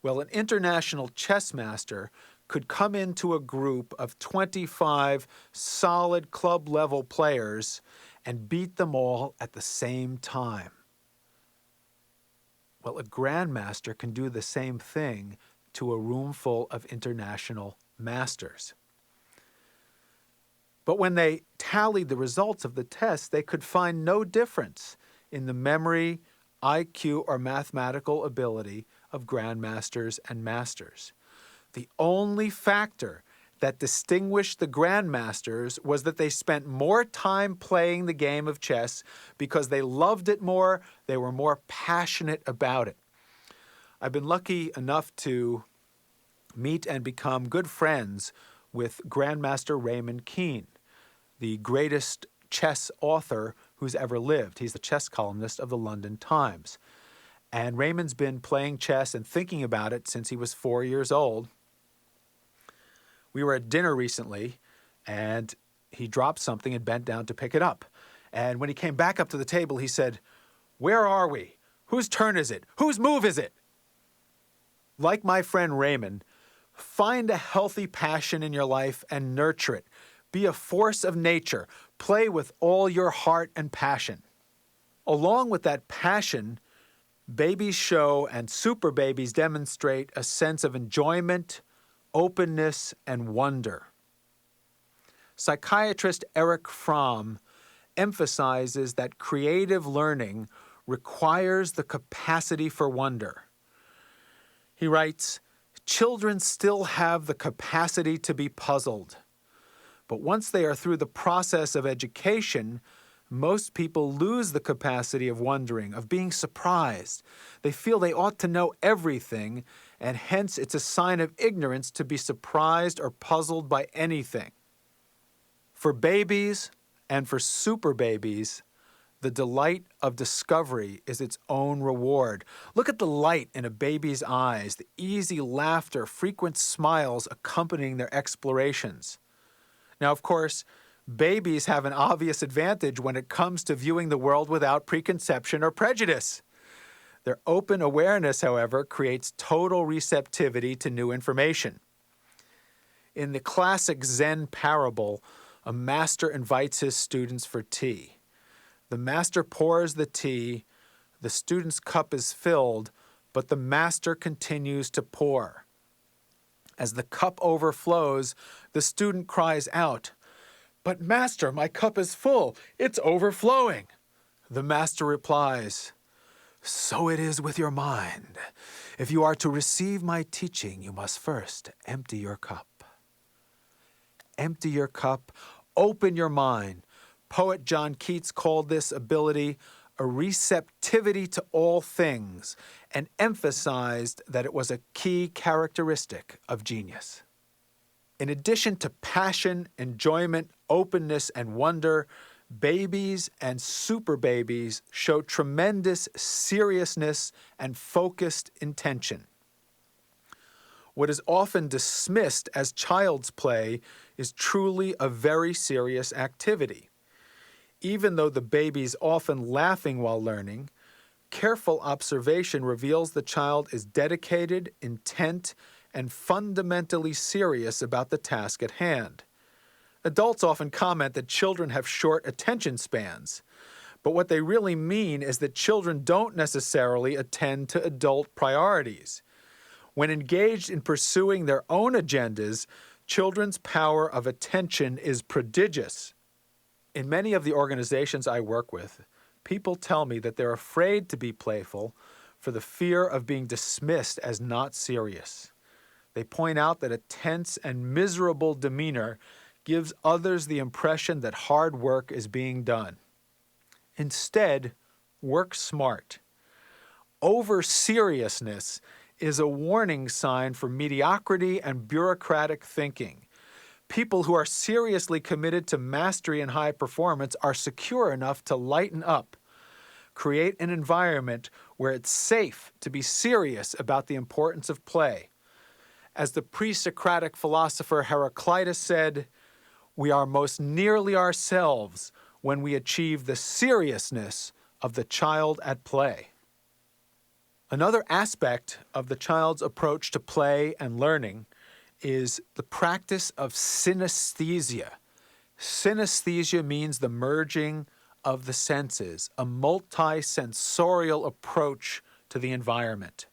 Well, an international chess master could come into a group of 25 solid club level players and beat them all at the same time. Well, a grandmaster can do the same thing to a room full of international masters. But when they tallied the results of the test, they could find no difference in the memory, IQ, or mathematical ability of grandmasters and masters. The only factor that distinguished the grandmasters was that they spent more time playing the game of chess because they loved it more, they were more passionate about it. I've been lucky enough to meet and become good friends with Grandmaster Raymond Keene, the greatest chess author who's ever lived. He's the chess columnist of the London Times. And Raymond's been playing chess and thinking about it since he was 4 years old. We were at dinner recently, and he dropped something and bent down to pick it up. And when he came back up to the table, he said, "Where are we? Whose turn is it? Whose move is it?" Like my friend Raymond, find a healthy passion in your life and nurture it. Be a force of nature. Play with all your heart and passion. Along with that passion, babies show and super babies demonstrate a sense of enjoyment, openness, and wonder. Psychiatrist Erich Fromm emphasizes that creative learning requires the capacity for wonder. He writes, "Children still have the capacity to be puzzled. But once they are through the process of education, most people lose the capacity of wondering, of being surprised. They feel they ought to know everything, and hence it's a sign of ignorance to be surprised or puzzled by anything." For babies and for super babies, the delight of discovery is its own reward. Look at the light in a baby's eyes, the easy laughter, frequent smiles accompanying their explorations. Now, of course, babies have an obvious advantage when it comes to viewing the world without preconception or prejudice. Their open awareness, however, creates total receptivity to new information. In the classic Zen parable, a master invites his students for tea. The master pours the tea, the student's cup is filled, but the master continues to pour. As the cup overflows, the student cries out, "But master, my cup is full, it's overflowing." The master replies, "So it is with your mind. If you are to receive my teaching, you must first empty your cup." Empty your cup, open your mind. Poet John Keats called this ability a receptivity to all things and emphasized that it was a key characteristic of genius. In addition to passion, enjoyment, openness, and wonder, babies and super babies show tremendous seriousness and focused intention. What is often dismissed as child's play is truly a very serious activity. Even though the baby is often laughing while learning, careful observation reveals the child is dedicated, intent, and fundamentally serious about the task at hand. Adults often comment that children have short attention spans, but what they really mean is that children don't necessarily attend to adult priorities. When engaged in pursuing their own agendas, children's power of attention is prodigious. In many of the organizations I work with, people tell me that they're afraid to be playful for the fear of being dismissed as not serious. They point out that a tense and miserable demeanor gives others the impression that hard work is being done. Instead, work smart. Over-seriousness is a warning sign for mediocrity and bureaucratic thinking. People who are seriously committed to mastery and high performance are secure enough to lighten up, create an environment where it's safe to be serious about the importance of play. As the pre-Socratic philosopher Heraclitus said, "We are most nearly ourselves when we achieve the seriousness of the child at play." Another aspect of the child's approach to play and learning is the practice of synesthesia. Synesthesia means the merging of the senses, a multi-sensorial approach to the environment.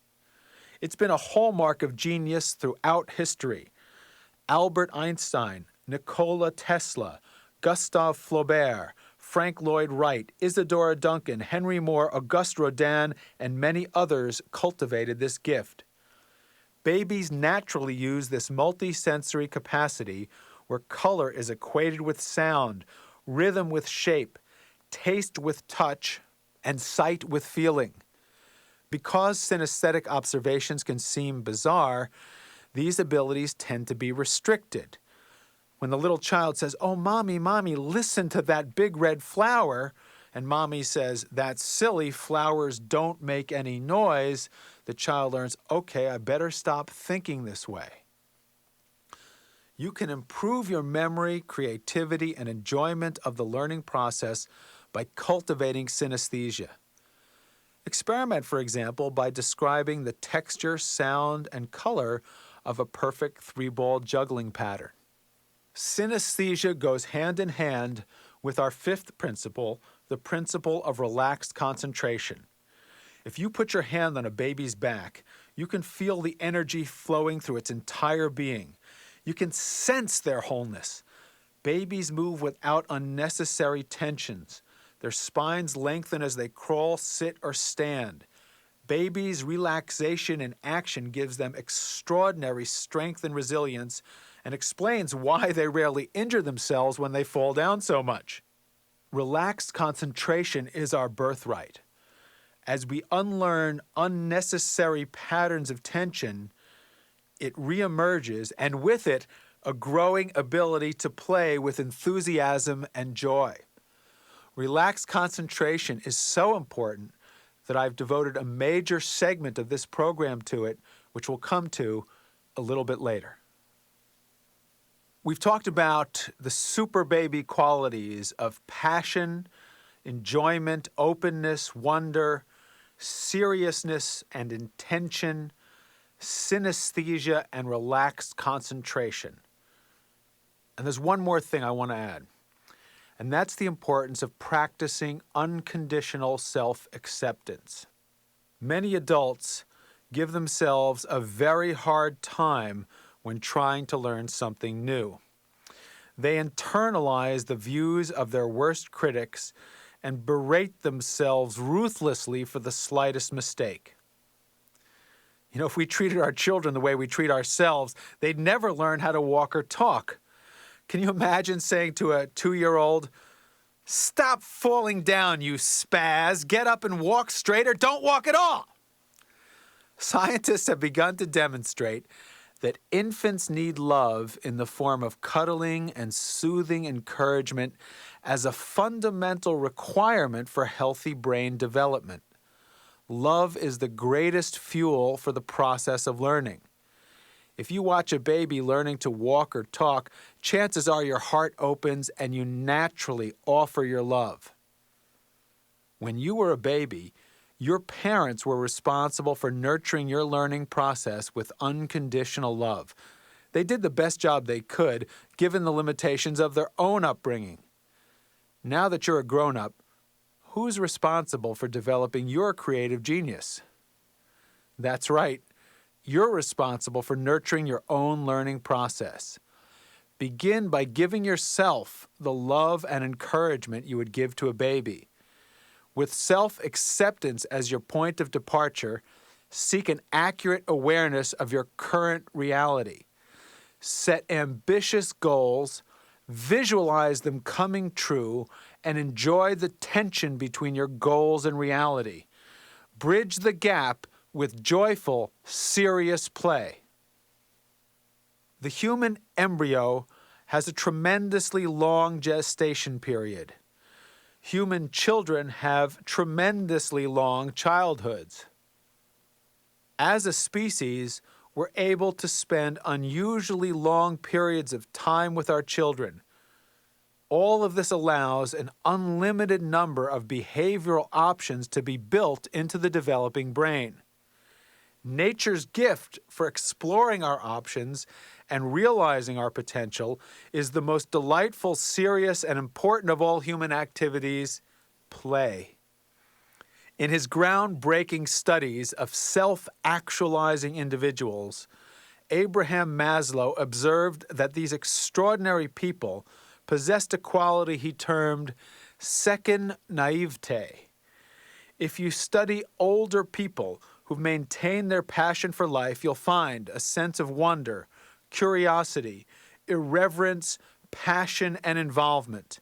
It's been a hallmark of genius throughout history. Albert Einstein, Nikola Tesla, Gustave Flaubert, Frank Lloyd Wright, Isadora Duncan, Henry Moore, Auguste Rodin, and many others cultivated this gift. Babies naturally use this multi-sensory capacity where color is equated with sound, rhythm with shape, taste with touch, and sight with feeling. Because synesthetic observations can seem bizarre, these abilities tend to be restricted. When the little child says, "Oh, mommy, mommy, listen to that big red flower," and mommy says, "That's silly, flowers don't make any noise," the child learns, okay, I better stop thinking this way. You can improve your memory, creativity, and enjoyment of the learning process by cultivating synesthesia. Experiment, for example, by describing the texture, sound, and color of a perfect three-ball juggling pattern. Synesthesia goes hand in hand with our fifth principle, the principle of relaxed concentration. If you put your hand on a baby's back, you can feel the energy flowing through its entire being. You can sense their wholeness. Babies move without unnecessary tensions. Their spines lengthen as they crawl, sit, or stand. Babies' relaxation in action gives them extraordinary strength and resilience and explains why they rarely injure themselves when they fall down so much. Relaxed concentration is our birthright. As we unlearn unnecessary patterns of tension, it reemerges, and with it, a growing ability to play with enthusiasm and joy. Relaxed concentration is so important that I've devoted a major segment of this program to it, which we'll come to a little bit later. We've talked about the super baby qualities of passion, enjoyment, openness, wonder, seriousness and intention, synesthesia, and relaxed concentration. And there's one more thing I want to add, and that's the importance of practicing unconditional self-acceptance. Many adults give themselves a very hard time when trying to learn something new. They internalize the views of their worst critics and berate themselves ruthlessly for the slightest mistake. You know, if we treated our children the way we treat ourselves, they'd never learn how to walk or talk. Can you imagine saying to a 2-year-old, "Stop falling down, you spaz. Get up and walk straight or don't walk at all"? Scientists have begun to demonstrate that infants need love in the form of cuddling and soothing encouragement as a fundamental requirement for healthy brain development. Love is the greatest fuel for the process of learning. If you watch a baby learning to walk or talk, chances are your heart opens and you naturally offer your love. When you were a baby, your parents were responsible for nurturing your learning process with unconditional love. They did the best job they could, given the limitations of their own upbringing. Now that you're a grown-up, who's responsible for developing your creative genius? That's right. You're responsible for nurturing your own learning process. Begin by giving yourself the love and encouragement you would give to a baby. With self-acceptance as your point of departure, seek an accurate awareness of your current reality. Set ambitious goals, visualize them coming true, and enjoy the tension between your goals and reality. Bridge the gap with joyful, serious play. The human embryo has a tremendously long gestation period. Human children have tremendously long childhoods. As a species, we're able to spend unusually long periods of time with our children. All of this allows an unlimited number of behavioral options to be built into the developing brain. Nature's gift for exploring our options and realizing our potential is the most delightful, serious, and important of all human activities, play. In his groundbreaking studies of self-actualizing individuals, Abraham Maslow observed that these extraordinary people possessed a quality he termed second naivete. If you study older people who've maintained their passion for life, you'll find a sense of wonder, curiosity, irreverence, passion, and involvement.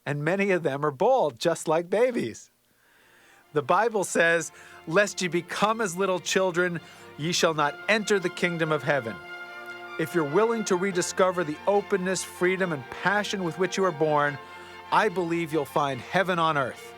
And many of them are bald, just like babies. The Bible says, "Lest ye become as little children, ye shall not enter the kingdom of heaven." If you're willing to rediscover the openness, freedom, and passion with which you were born, I believe you'll find heaven on earth.